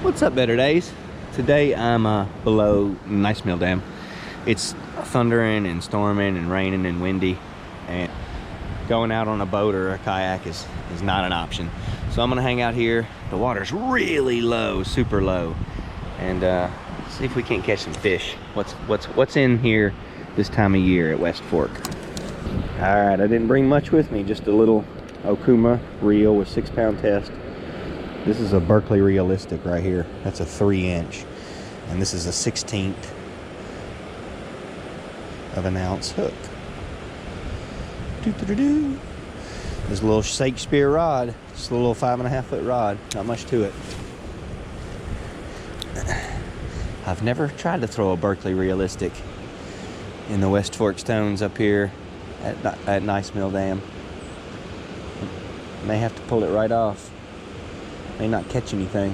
What's up, Better Days? Today I'm below Nashville Dam. It's thundering and storming and raining and windy, and going out on a boat or a kayak is not an option. So I'm gonna hang out here. The water's really low, super low, and see if we can't catch some fish. What's in here this time of year at West Fork? All right, I didn't bring much with me, just a little Okuma reel with 6-pound test. This is a Berkeley Realistic right here. That's a 3-inch. And this is a 1/16 of an ounce hook. Doo-doo-doo-doo. This little Shakespeare rod. Just a little 5.5-foot rod. Not much to it. I've never tried to throw a Berkeley Realistic in the West Fork Stones up here at Nashville Dam. May have to pull it right off. May not catch anything.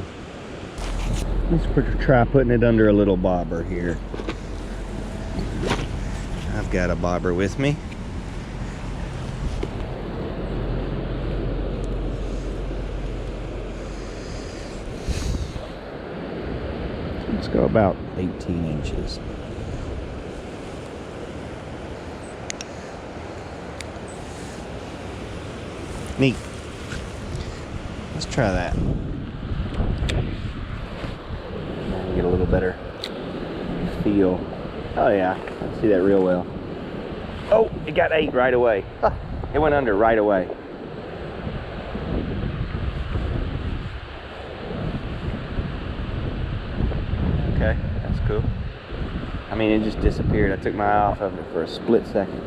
Let's try putting it under a little bobber here. I've got a bobber with me. Let's go about 18 inches. Neat. Let's try that. Get a little better feel. Oh yeah, I see that real well. Oh, it got ate right away. Huh, it went under right away. Okay, that's cool. I mean, it just disappeared. I took my eye off of it for a split second.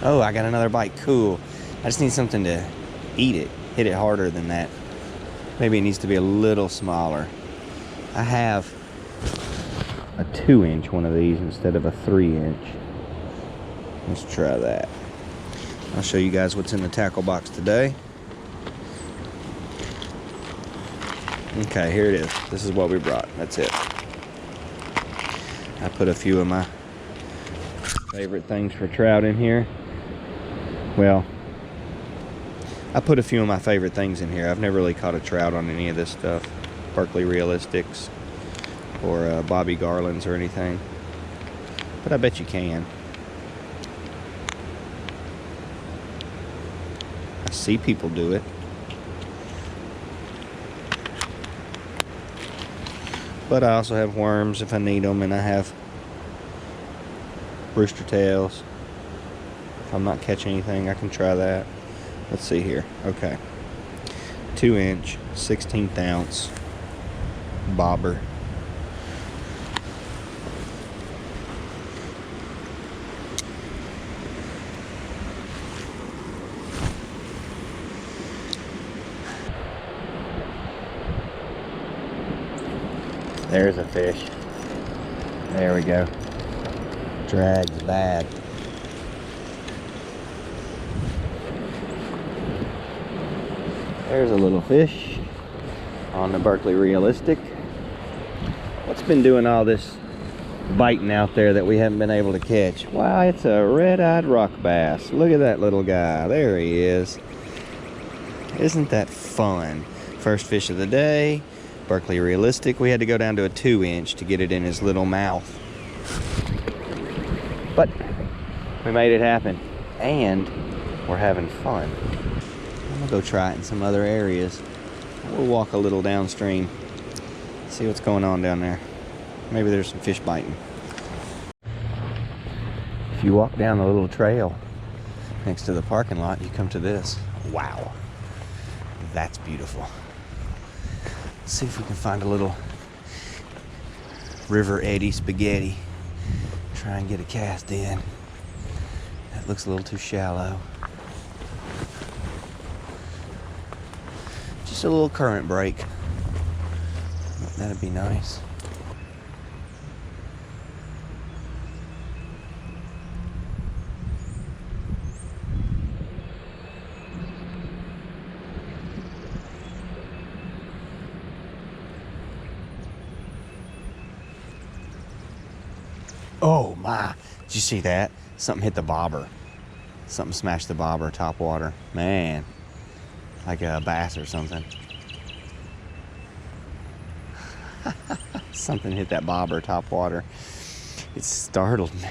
Oh, I got another bite. Cool. I just need something to eat it. Hit it harder than that. Maybe it needs to be a little smaller. I have a 2-inch one of these instead of a 3-inch. Let's try that. I'll show you guys what's in the tackle box today. Okay, here it is. This is what we brought. That's it. I put a few of my favorite things for trout in here. Well, I put a few of my favorite things in here. I've never really caught a trout on any of this stuff. Berkeley Realistics or Bobby Garlands or anything. But I bet you can. I see people do it. But I also have worms if I need them, and I have rooster tails. If I'm not catching anything, I can try that. Let's see here. Okay. 2-inch, 1/16 ounce bobber. There's a fish. There we go. Drag's bad. There's a little fish on the Berkeley Realistic. What's been doing all this biting out there that we haven't been able to catch? Wow, it's a red-eyed rock bass. Look at that little guy. There he is. Isn't that fun? First fish of the day, Berkeley Realistic. We had to go down to a 2-inch to get it in his little mouth. But we made it happen, and we're having fun. I'm gonna go try it in some other areas. We'll walk a little downstream, see what's going on down there. Maybe there's some fish biting. If you walk down the little trail next to the parking lot, you come to this. Wow, that's beautiful. Let's see if we can find a little river eddy spaghetti. Try and get a cast in. That looks a little too shallow. Just a little current break. That'd be nice. Oh my, did you see that? Something hit the bobber. Something smashed the bobber top water. Man, like a bass or something. Something hit that bobber top water. It startled me.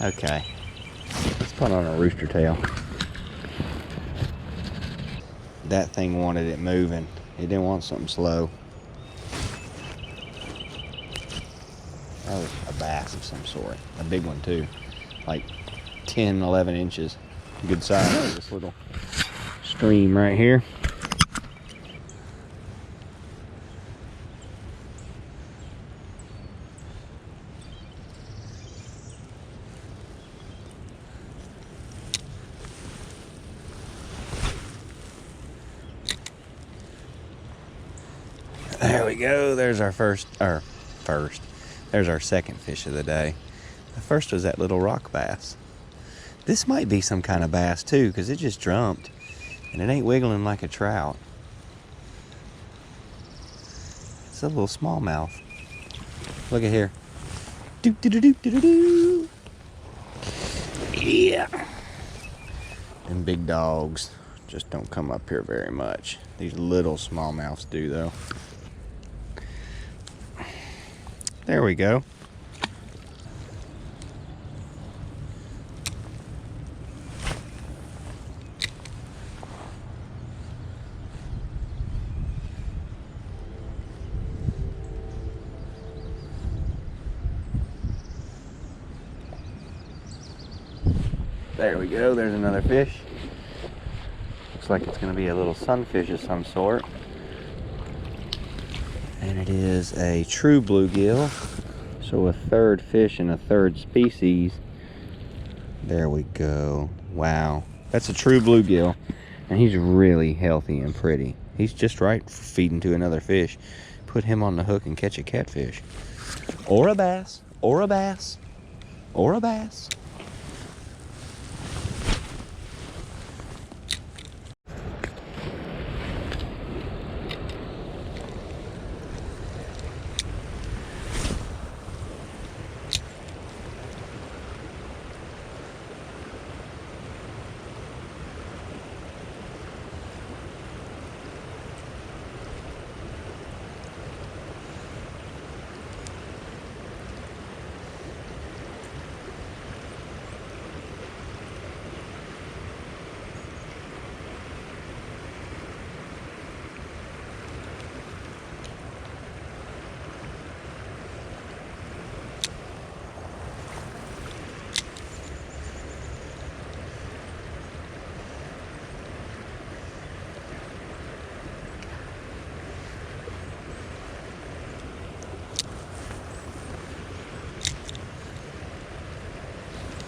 Okay, let's put on a rooster tail. That thing wanted it moving. It didn't want something slow. That was a bass of some sort. A big one too. Like 10, 11 inches. Good size. This little stream right here. There we go. There's our there's our second fish of the day. The first was that little rock bass. This might be some kind of bass too, because it just jumped and it ain't wiggling like a trout. It's a little smallmouth. Look at here. Doo doo doo doo doo doo. Yeah. And big dogs just don't come up here very much. These little smallmouths do though. There we go. There we go, there's another fish. Looks like it's gonna be a little sunfish of some sort. And it is a true bluegill. So a third fish in a third species. There we go. Wow. That's a true bluegill. And he's really healthy and pretty. He's just right for feeding to another fish. Put him on the hook and catch a catfish. Or a bass. Or a bass. Or a bass.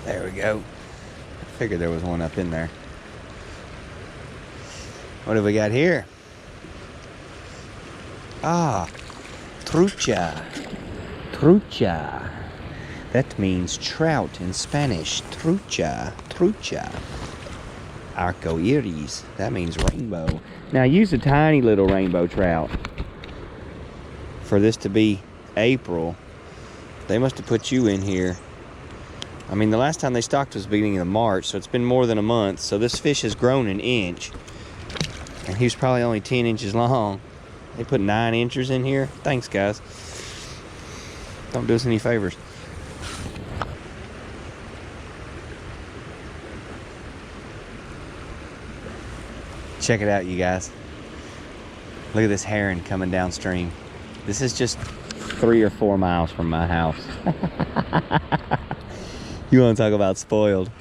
There we go. I figured there was one up in there. What have we got here? Ah, trucha. Trucha. That means trout in Spanish. Trucha. Trucha. Arcoiris. That means rainbow. Now use a tiny little rainbow trout. For this to be April, they must have put you in here. I mean, the last time they stocked was beginning of March, so it's been more than a month. So this fish has grown an inch. And he was probably only 10 inches long. They put 9 inches in here. Thanks, guys. Don't do us any favors. Check it out, you guys. Look at this heron coming downstream. This is just 3 or 4 miles from my house. You want to talk about spoiled?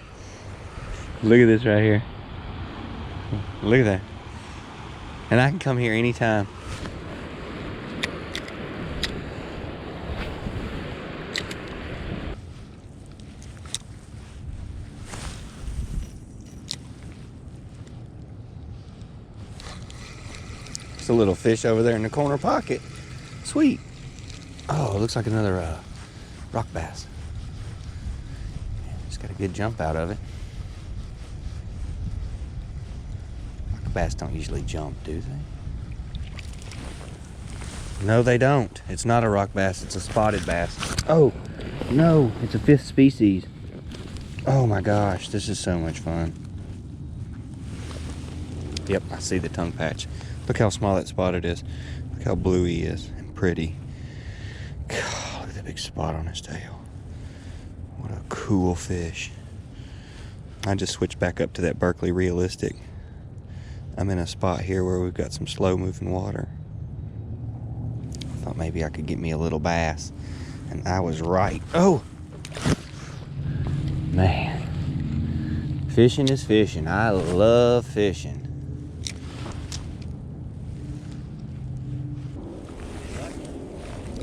Look at this right here. Look at that. And I can come here anytime. There's a little fish over there in the corner pocket. Sweet. Oh, it looks like another rock bass. Just got a good jump out of it. Rock bass don't usually jump, do they? No, they don't. It's not a rock bass, it's a spotted bass. Oh, no, it's a 5th species. Oh my gosh, this is so much fun. Yep, I see the tongue patch. Look how small that spot it is. Look how blue he is and pretty. God, look at that big spot on his tail. What a cool fish. I just switched back up to that Berkeley Realistic. I'm in a spot here where we've got some slow moving water. I thought maybe I could get me a little bass, and I was right. Oh! Man, fishing is fishing. I love fishing.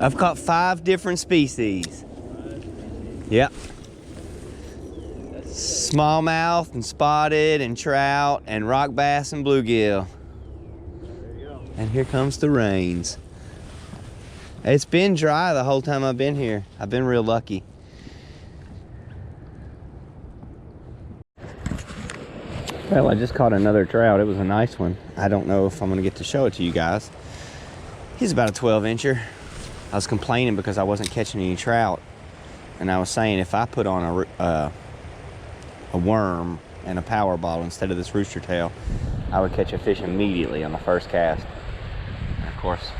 I've caught 5 different species. Yep. Smallmouth and spotted and trout and rock bass and bluegill. There you go. And here comes the rains. It's been dry the whole time I've been here. I've been real lucky. Well, I just caught another trout. It was a nice one. I don't know if I'm gonna get to show it to you guys. He's about a 12-incher. I was complaining because I wasn't catching any trout. And I was saying if I put on a worm and a power ball instead of this rooster tail, I would catch a fish immediately on the first cast. And of course,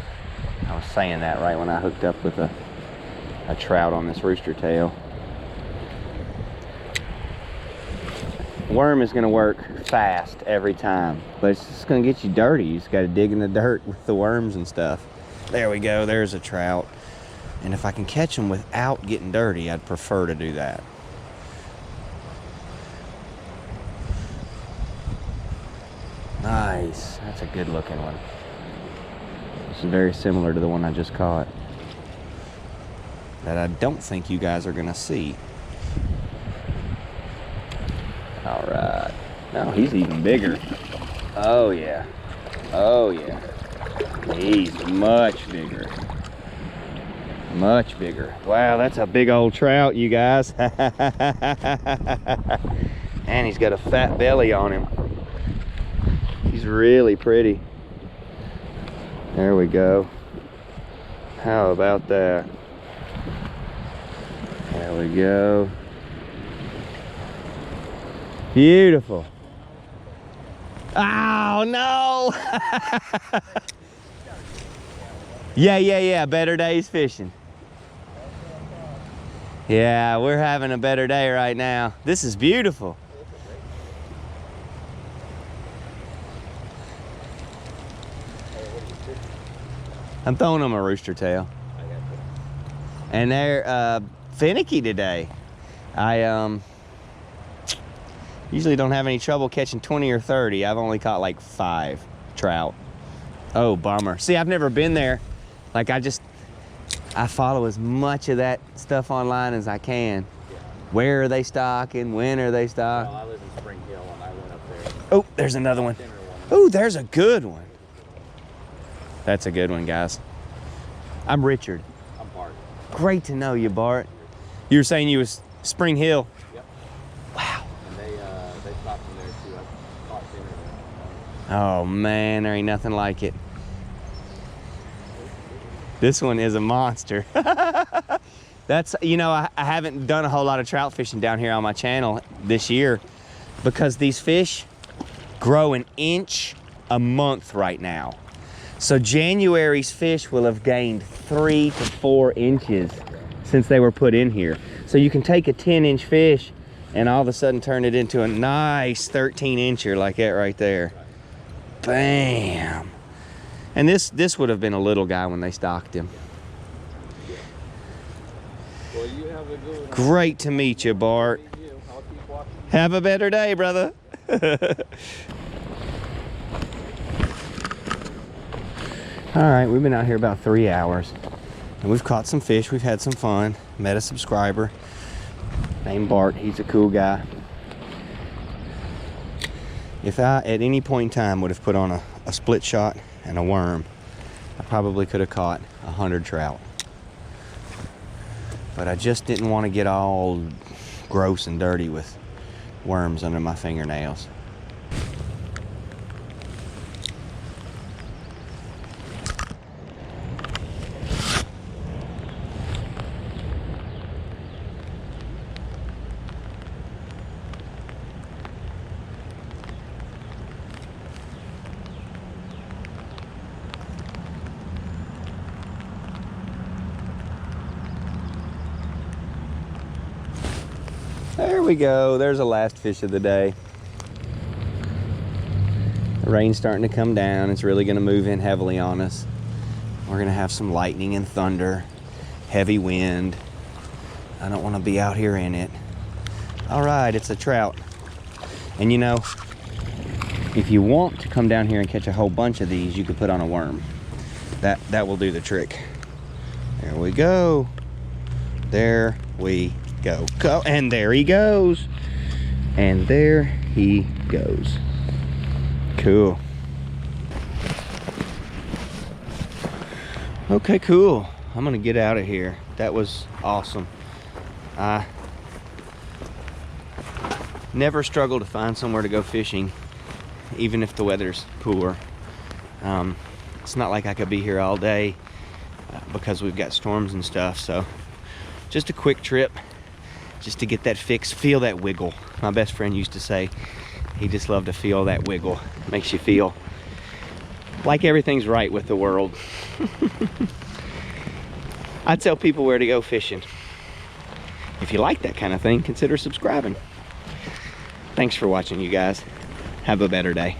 I was saying that right when I hooked up with a trout on this rooster tail. Worm is gonna work fast every time, but it's just gonna get you dirty. You just gotta dig in the dirt with the worms and stuff. There we go, there's a trout. And if I can catch them without getting dirty, I'd prefer to do that. Nice, that's a good looking one. This is very similar to the one I just caught that I don't think you guys are gonna see. All right, now he's even bigger. Oh yeah, oh yeah. He's much bigger. Much bigger. Wow, that's a big old trout, you guys. And he's got a fat belly on him. He's really pretty. There we go. How about that? There we go. Beautiful. Oh, no. Yeah. Better days fishing. Yeah, we're having a better day right now. This is beautiful. I'm throwing them a rooster tail. And they're finicky today. I usually don't have any trouble catching 20 or 30. I've only caught like 5 trout. Oh, bummer. See, I've never been there. Like I follow as much of that stuff online as I can. Yeah. Where are they stocking? When are they stocking? Well, I live in Spring Hill and I went up there. Oh, there's another one. Oh, there's a good one. That's a good one, guys. I'm Richard. I'm Bart. Great to know you, Bart. You were saying you was Spring Hill. Yep. Wow. And they stopped in there too. I caught dinner there. Oh man, there ain't nothing like it. This one is a monster. That's, you know, I haven't done a whole lot of trout fishing down here on my channel this year because these fish grow an inch a month right now. So January's fish will have gained 3 to 4 inches since they were put in here. So you can take a 10-inch fish and all of a sudden turn it into a nice 13-incher like that right there. Bam. And this would have been a little guy when they stocked him. Well, you have a good one. Great to meet you, Bart. I'll keep watching. Have a better day, brother. All right, we've been out here about 3 hours and we've caught some fish. We've had some fun. Met a subscriber named Bart. He's a cool guy. If I at any point in time would have put on a split shot and a worm, I probably could have caught 100 trout. But I just didn't want to get all gross and dirty with worms under my fingernails. There we go. There's the last fish of the day. The rain's starting to come down. It's really going to move in heavily on us. We're going to have some lightning and thunder, heavy wind. I don't want to be out here in it. All right, it's a trout. And you know, if you want to come down here and catch a whole bunch of these, you could put on a worm. That will do the trick. There we go. There we go. Go. And there he goes. And there he goes. Cool. Okay, cool. I'm gonna get out of here. That was awesome. I never struggle to find somewhere to go fishing, even if the weather's poor. It's not like I could be here all day because we've got storms and stuff. So just a quick trip just to get that fix, feel that wiggle. My best friend used to say he just loved to feel that wiggle. Makes you feel like everything's right with the world. I tell people where to go fishing. If you like that kind of thing, consider subscribing. Thanks for watching, you guys. Have a better day.